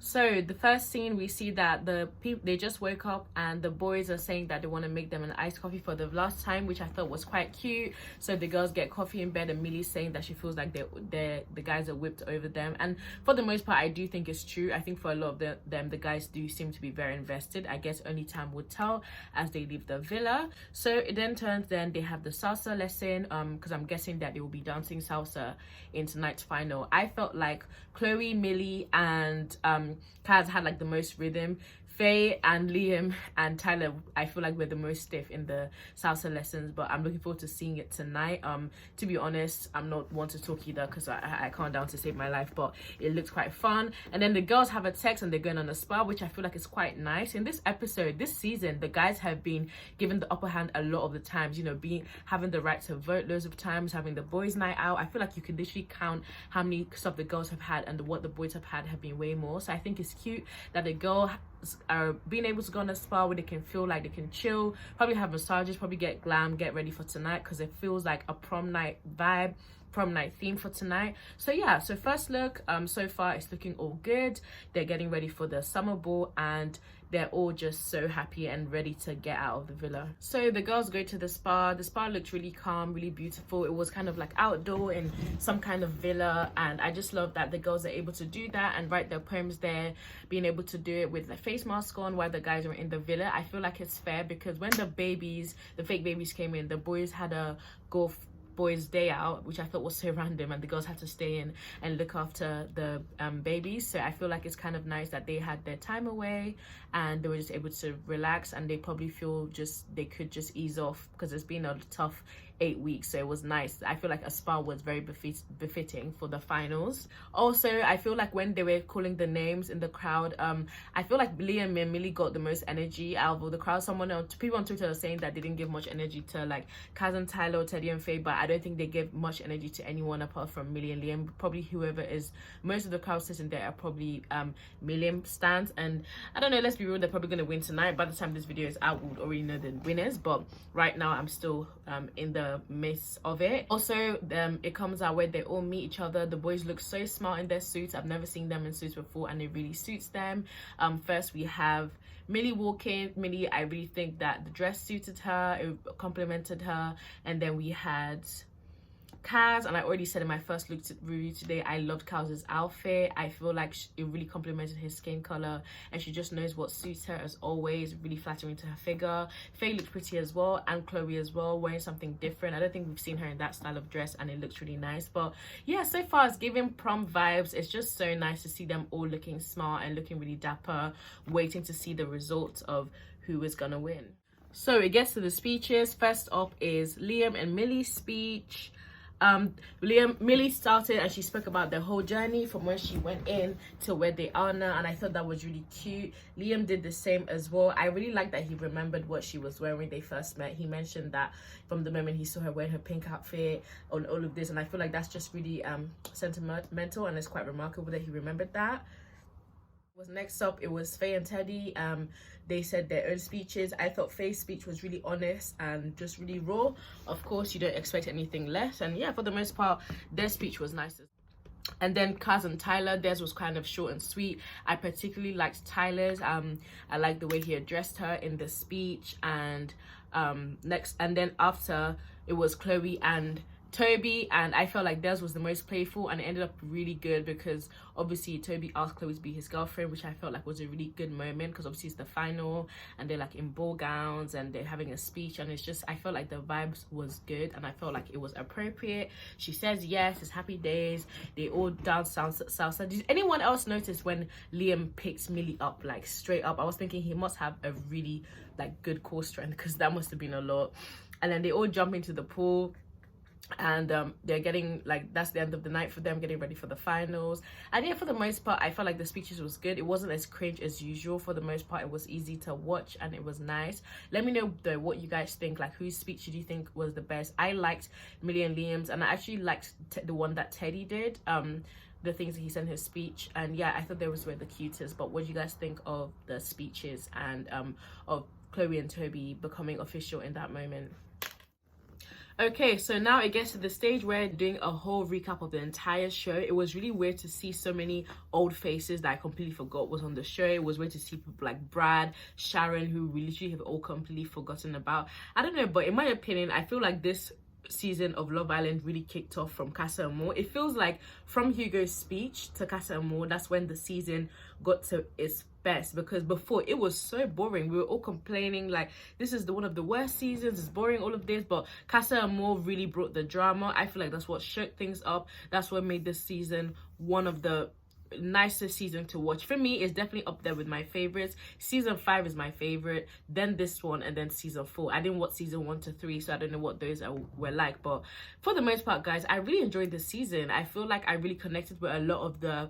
So the first scene, we see that the people, they just woke up and the boys are saying that they want to make them an iced coffee for the last time, which I thought was quite cute. So the girls get coffee in bed and Millie's saying that she feels like the guys are whipped over them. And for the most part, I do think it's true. I think for a lot of them, the guys do seem to be very invested. I guess only time would tell as they leave the villa. So it then turns, then they have the salsa lesson, because I'm guessing that they will be dancing salsa in tonight's final. I felt like Chloe, Millie, and Kaz had like the most rhythm. Faye and Liam and Tyler, I feel like we're the most stiff in the salsa lessons, but I'm looking forward to seeing it tonight. To be honest, I'm not one to talk either because I can't dance to save my life, but it looks quite fun. And then the girls have a text and they're going on a spa, which I feel like is quite nice. In this episode, this season, the guys have been given the upper hand a lot of the times, you know, having the right to vote loads of times, having the boys' night out. I feel like you can literally count how many stuff the girls have had, and what the boys have had have been way more. So I think it's cute that the girl are being able to go on a spa where they can feel like they can chill, probably have massages, probably get glam, get ready for tonight, because it feels like a prom night vibe, prom night theme for tonight. So yeah, so first look, so far it's looking all good. They're getting ready for the summer ball and they're all just so happy and ready to get out of the villa. So the girls go to the spa. The spa looked really calm, really beautiful. It was kind of like outdoor in some kind of villa, and I just love that the girls are able to do that and write their poems there, being able to do it with the face mask on while the guys are in the villa. I feel like it's fair because when the fake babies came in, the boys had a golf boys' day out, which I thought was so random, and the girls had to stay in and look after the babies. So I feel like it's kind of nice that they had their time away and they were just able to relax, and they probably feel they could just ease off because it's been a tough 8 weeks. So it was nice. I feel like a spa was very befitting for the finals. Also, I feel like when they were calling the names in the crowd, I feel like Liam and Millie got the most energy out of the crowd. People on Twitter are saying that they didn't give much energy to like Kaz and Tyler, Teddy and Faye, but I don't think they gave much energy to anyone apart from Millie and Liam. Probably whoever is most of the crowd sitting there are probably Millie stands, and I don't know, let's be real, they're probably going to win tonight. By the time this video is out, we'll already know the winners, but right now I'm still in the midst of it. Also, it comes out where they all meet each other. The boys look so smart in their suits. I've never seen them in suits before, and it really suits them. First we have Millie walking. Millie, I really think that the dress suited her, it complimented her. And then we had Kaz, and I already said in my first look review today, I loved Kaz's outfit. I feel like it really complimented his skin color, and she just knows what suits her as always, really flattering to her figure. Faye looked pretty as well, and Chloe as well, wearing something different. I don't think we've seen her in that style of dress, and it looks really nice. But yeah, so far it's giving prom vibes. It's just so nice to see them all looking smart and looking really dapper, waiting to see the results of who is gonna win. So it gets to the speeches. First up is Liam and Millie's speech. Millie started and she spoke about the whole journey from when she went in to where they are now, and I thought that was really cute. Liam did the same as well. I really like that he remembered what she was wearing when they first met. He mentioned that from the moment he saw her wearing her pink outfit on all of this, and I feel like that's just really sentimental, and it's quite remarkable that he remembered that. Next up, it was Faye and Teddy. They said their own speeches. I thought Faye's speech was really honest and just really raw. Of course, you don't expect anything less, and yeah, for the most part their speech was nice. And then Kaz and Tyler, theirs was kind of short and sweet. I particularly liked Tyler's. I liked the way he addressed her in the speech. And then after, it was Chloe and Toby, and I felt like theirs was the most playful, and it ended up really good because obviously Toby asked Chloe to be his girlfriend, which I felt like was a really good moment because obviously it's the final and they're like in ball gowns and they're having a speech, and it's just, I felt like the vibes was good and I felt like it was appropriate. She says yes, it's happy days, they all dance salsa. Did anyone else notice when Liam picked Millie up, like straight up? I was thinking he must have a really like good core strength because that must have been a lot. And then they all jump into the pool, and they're getting like, that's the end of the night for them, getting ready for the finals. And yeah, for the most part I felt like the speeches was good. It wasn't as cringe as usual. For the most part it was easy to watch and it was nice. Let me know though what you guys think, like whose speech did you think was the best? I liked Millie and Liam's, and I actually liked the one that Teddy did, the things that he said in his speech. And yeah, I thought they were the cutest. But what do you guys think of the speeches and of Chloe and Toby becoming official in that moment? Okay, so now it gets to the stage where doing a whole recap of the entire show. It was really weird to see so many old faces that I completely forgot was on the show. It was weird to see people like Brad, Sharon, who we literally have all completely forgotten about. I don't know, but in my opinion, I feel like this season of Love Island really kicked off from Casa Amor. It feels like from Hugo's speech to Casa Amor, that's when the season got to its best, because before it was so boring. We were all complaining like this is one of the worst seasons, it's boring, all of this, but Casa Amor really brought the drama. I feel like that's what shook things up. That's what made this season one of the nicest season to watch. For me, it's definitely up there with my favorites. Season 5 is my favorite, then this one, and then season 4. I didn't watch season 1 to 3, so I don't know what those were like, but for the most part, guys, I really enjoyed this season. I feel like I really connected with a lot of the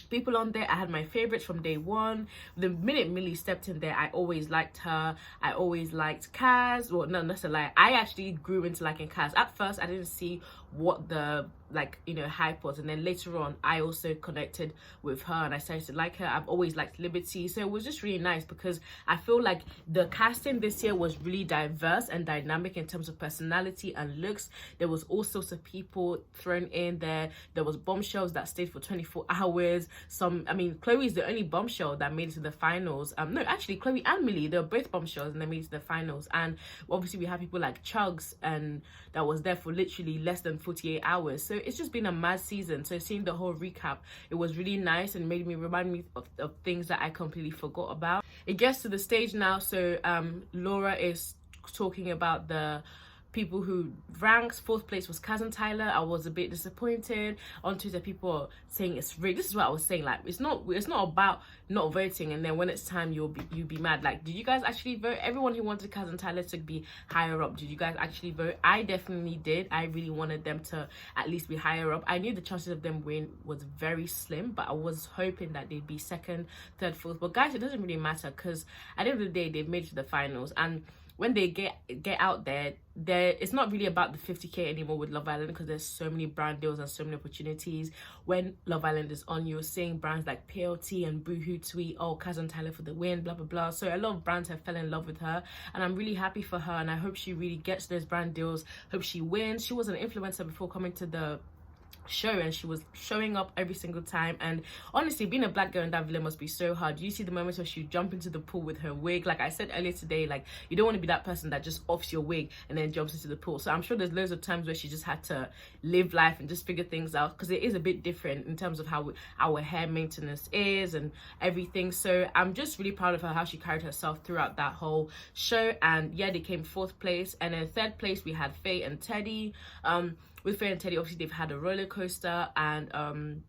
people on there. I had my favorites from day one. The minute Millie stepped in there, I always liked her. I always liked Kaz. Well, no, that's a lie. I actually grew into liking Kaz. At first, I didn't see what the hype was, and then later on I also connected with her and I started to like her. I've always liked Liberty, so it was just really nice because I feel like the casting this year was really diverse and dynamic in terms of personality and looks. There was all sorts of people thrown in there. There was bombshells that stayed for 24 hours. Chloe's the only bombshell that made it to the finals. No, actually Chloe and Millie, they're both bombshells and they made it to the finals. And obviously we have people like Chugs, and that was there for literally less than 48 hours. So it's just been a mad season. So seeing the whole recap, it was really nice and remind me of things that I completely forgot about. It gets to the stage now, so Laura is talking about the people who ranked. 4th place was Cousin Tyler. I was a bit disappointed. On Twitter, people are saying it's rigged. This is what I was saying. Like, it's not about not voting, and then when it's time, you'll be mad. Like, did you guys actually vote? Everyone who wanted Cousin Tyler to be higher up, did you guys actually vote? I definitely did. I really wanted them to at least be higher up. I knew the chances of them winning was very slim, but I was hoping that they'd be 2nd, 3rd, 4th. But guys, it doesn't really matter because at the end of the day, they've made it to the finals, and when they get out there, it's not really about the 50k anymore with Love Island, because there's so many brand deals and so many opportunities. When Love Island is on, you're seeing brands like PLT and Boohoo tweet, oh, Cousin Tyler for the win, blah blah blah. So a lot of brands have fell in love with her, and I'm really happy for her, and I hope she really gets those brand deals. Hope she wins. She was an influencer before coming to the show, and she was showing up every single time. And honestly, being a black girl in that villa must be so hard. You see the moments where she jump into the pool with her wig. Like I said earlier today, like, you don't want to be that person that just offs your wig and then jumps into the pool. So I'm sure there's loads of times where she just had to live life and just figure things out, because it is a bit different in terms of how our hair maintenance is and everything. So I'm just really proud of her, how she carried herself throughout that whole show. And yeah, they came 4th place, and then 3rd place we had Faye and Teddy. With Faye and Teddy, obviously they've had a roller coaster, and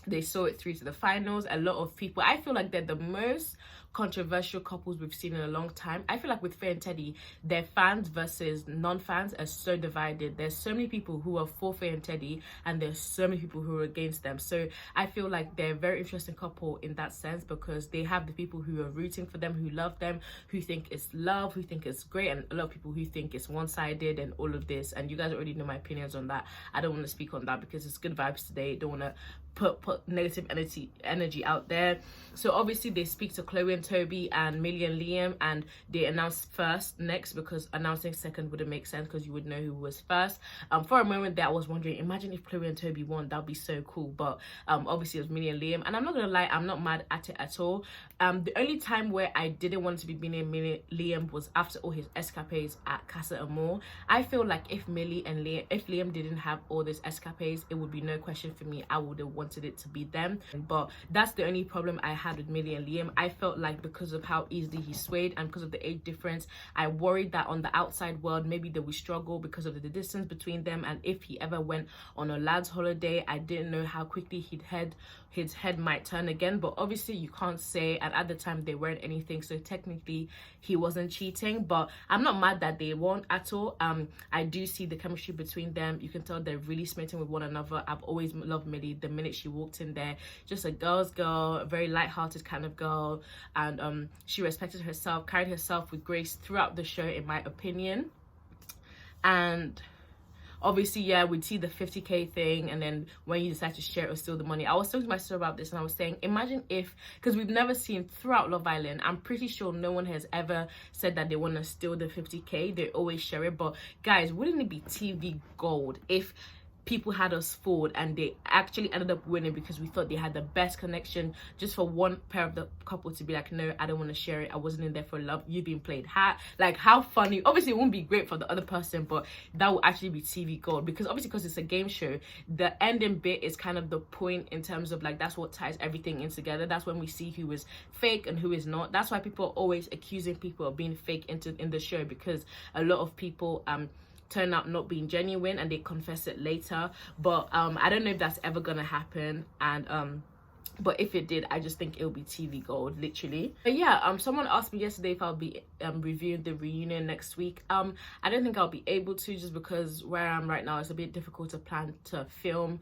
they saw it through to the finals. A lot of people, I feel like they're the most controversial couples we've seen in a long time. I feel like with Faye and Teddy, their fans versus non-fans are so divided. There's so many people who are for Faye and Teddy, and there's so many people who are against them. So I feel like they're a very interesting couple in that sense, because they have the people who are rooting for them, who love them, who think it's love, who think it's great, and a lot of people who think it's one-sided and all of this. And you guys already know my opinions on that. I don't want to speak on that because it's good vibes today. Don't want to put negative energy out there. So obviously they speak to Chloe and Toby and Millie and Liam, and they announced first next, because announcing second wouldn't make sense because you would know who was first. For a moment there, I was wondering, imagine if Chloe and Toby won, that'd be so cool. But obviously it was Millie and Liam, and I'm not gonna lie, I'm not mad at it at all. The only time where I didn't want to be Millie and Liam was after all his escapades at Casa Amor. I feel like if Liam didn't have all these escapades, it would be no question for me, I would have wanted it to be them. But that's the only problem I had with Millie and Liam. I felt like because of how easily he swayed and because of the age difference, I worried that on the outside world maybe they would struggle because of the distance between them, and if he ever went on a lad's holiday, I didn't know how quickly his head might turn again. But obviously you can't say, and at the time they weren't anything, so technically he wasn't cheating. But I'm not mad that they won at all. I do see the chemistry between them. You can tell they're really smitten with one another. I've always loved Millie the minute she walked in there, just a girl's girl, a very light-hearted kind of girl, and she respected herself, carried herself with grace throughout the show, in my opinion. And obviously, yeah, we'd see the 50K thing, and then when you decide to share it or steal the money. I was talking to my sister about this, and I was saying, imagine if, because we've never seen throughout Love Island, I'm pretty sure no one has ever said that they want to steal the 50K. They always share it. But guys, wouldn't it be TV gold if people had us fooled and they actually ended up winning because we thought they had the best connection, just for one pair of the couple to be like, no, I don't want to share it, I wasn't in there for love, you've been played hat. Like, how funny. Obviously it won't be great for the other person, but that will actually be TV gold, because obviously, because it's a game show, the ending bit is kind of the point in terms of like, that's what ties everything in together. That's when we see who is fake and who is not. That's why people are always accusing people of being fake in the show, because a lot of people turn out not being genuine and they confess it later. But I don't know if that's ever gonna happen, and but if it did, I just think it'll be TV gold, literally. But yeah, someone asked me yesterday if I'll be reviewing the reunion next week. I don't think I'll be able to, just because where I am right now, it's a bit difficult to plan to film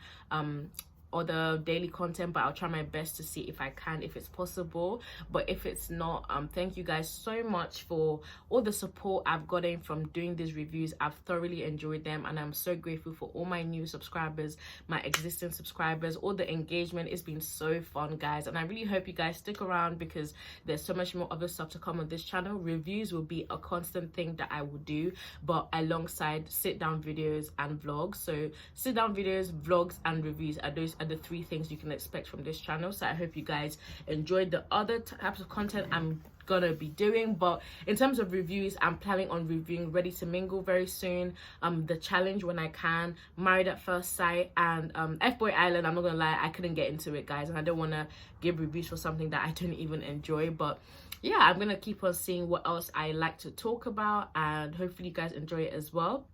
other daily content, but I'll try my best to see if I can, if it's possible. But if it's not, thank you guys so much for all the support I've gotten from doing these reviews. I've thoroughly enjoyed them, and I'm so grateful for all my new subscribers, my existing subscribers, all the engagement. It's been so fun, guys, and I really hope you guys stick around, because there's so much more other stuff to come on this channel. Reviews will be a constant thing that I will do, but alongside sit down videos and vlogs. So sit down videos, vlogs, and reviews are the 3 things you can expect from this channel. So I hope you guys enjoyed the other types of content I'm gonna be doing. But in terms of reviews, I'm planning on reviewing Ready to Mingle very soon, The Challenge when I can, Married at First Sight, and F-Boy Island. I'm not gonna lie, I couldn't get into it, guys, and I don't want to give reviews for something that I don't even enjoy. But yeah, I'm gonna keep on seeing what else I like to talk about, and hopefully you guys enjoy it as well.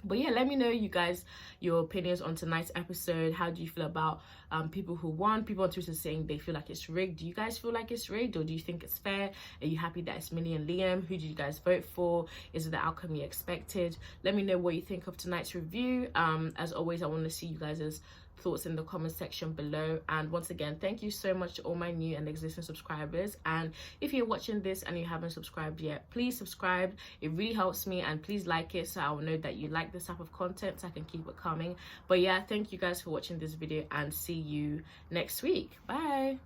But yeah, let me know, you guys, your opinions on tonight's episode. How do you feel about people who won? People on Twitter saying they feel like it's rigged. Do you guys feel like it's rigged, or do you think it's fair? Are you happy that it's Millie and Liam? Who did you guys vote for? Is it the outcome you expected? Let me know what you think of tonight's review. As always, I want to see you guys' thoughts in the comment section below. And once again, thank you so much to all my new and existing subscribers. And if you're watching this and you haven't subscribed yet, please subscribe. It really helps me, and please like it so I will know that you like this type of content, so I can keep it coming. But yeah, thank you guys for watching this video, and see you next week. Bye.